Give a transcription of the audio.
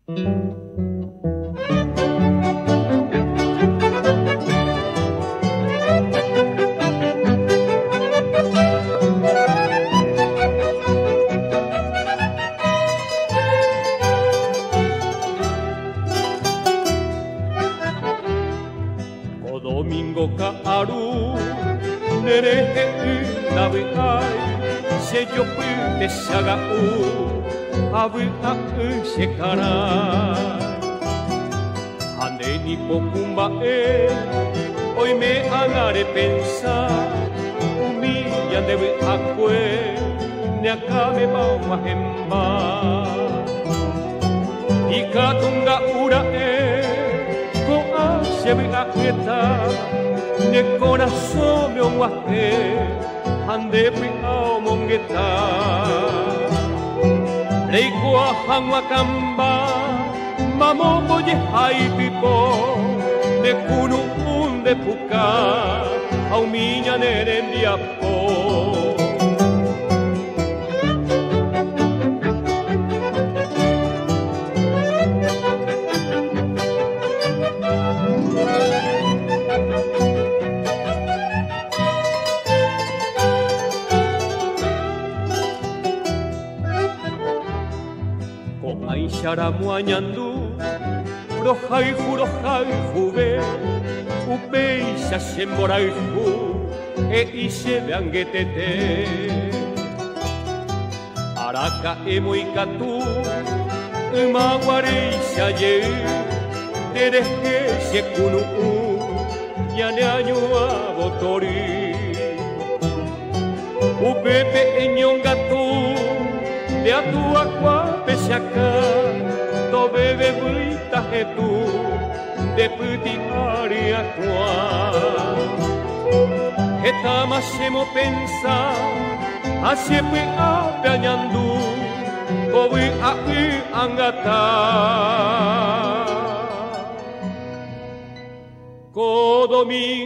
Domingo kaaru nerehe nabeai se yo te sagau abu se kana ande ni pokumba hoy me hagaré pensar humilla debe acue ne acabe bauma hemba y katunga ura Lleve a quieta, ne corazón me onguaje, ande piao mongueta. Leiko a hangwa kamba, mamongo ye hai pipo, ne kunu unde puka, au minya nere ndiapo. Sharamuañandu, rohai jube, upei shashemorai fu, ise beangetete. Araka emoikatu, umawarei shaye, dereje shekunu, yane añua botori. Upepe enyongatu, de atua kwa pesaka. Bebe buita tu de puti aria qua etama semo pensa asiepe apeñandu bobi angata ko domingo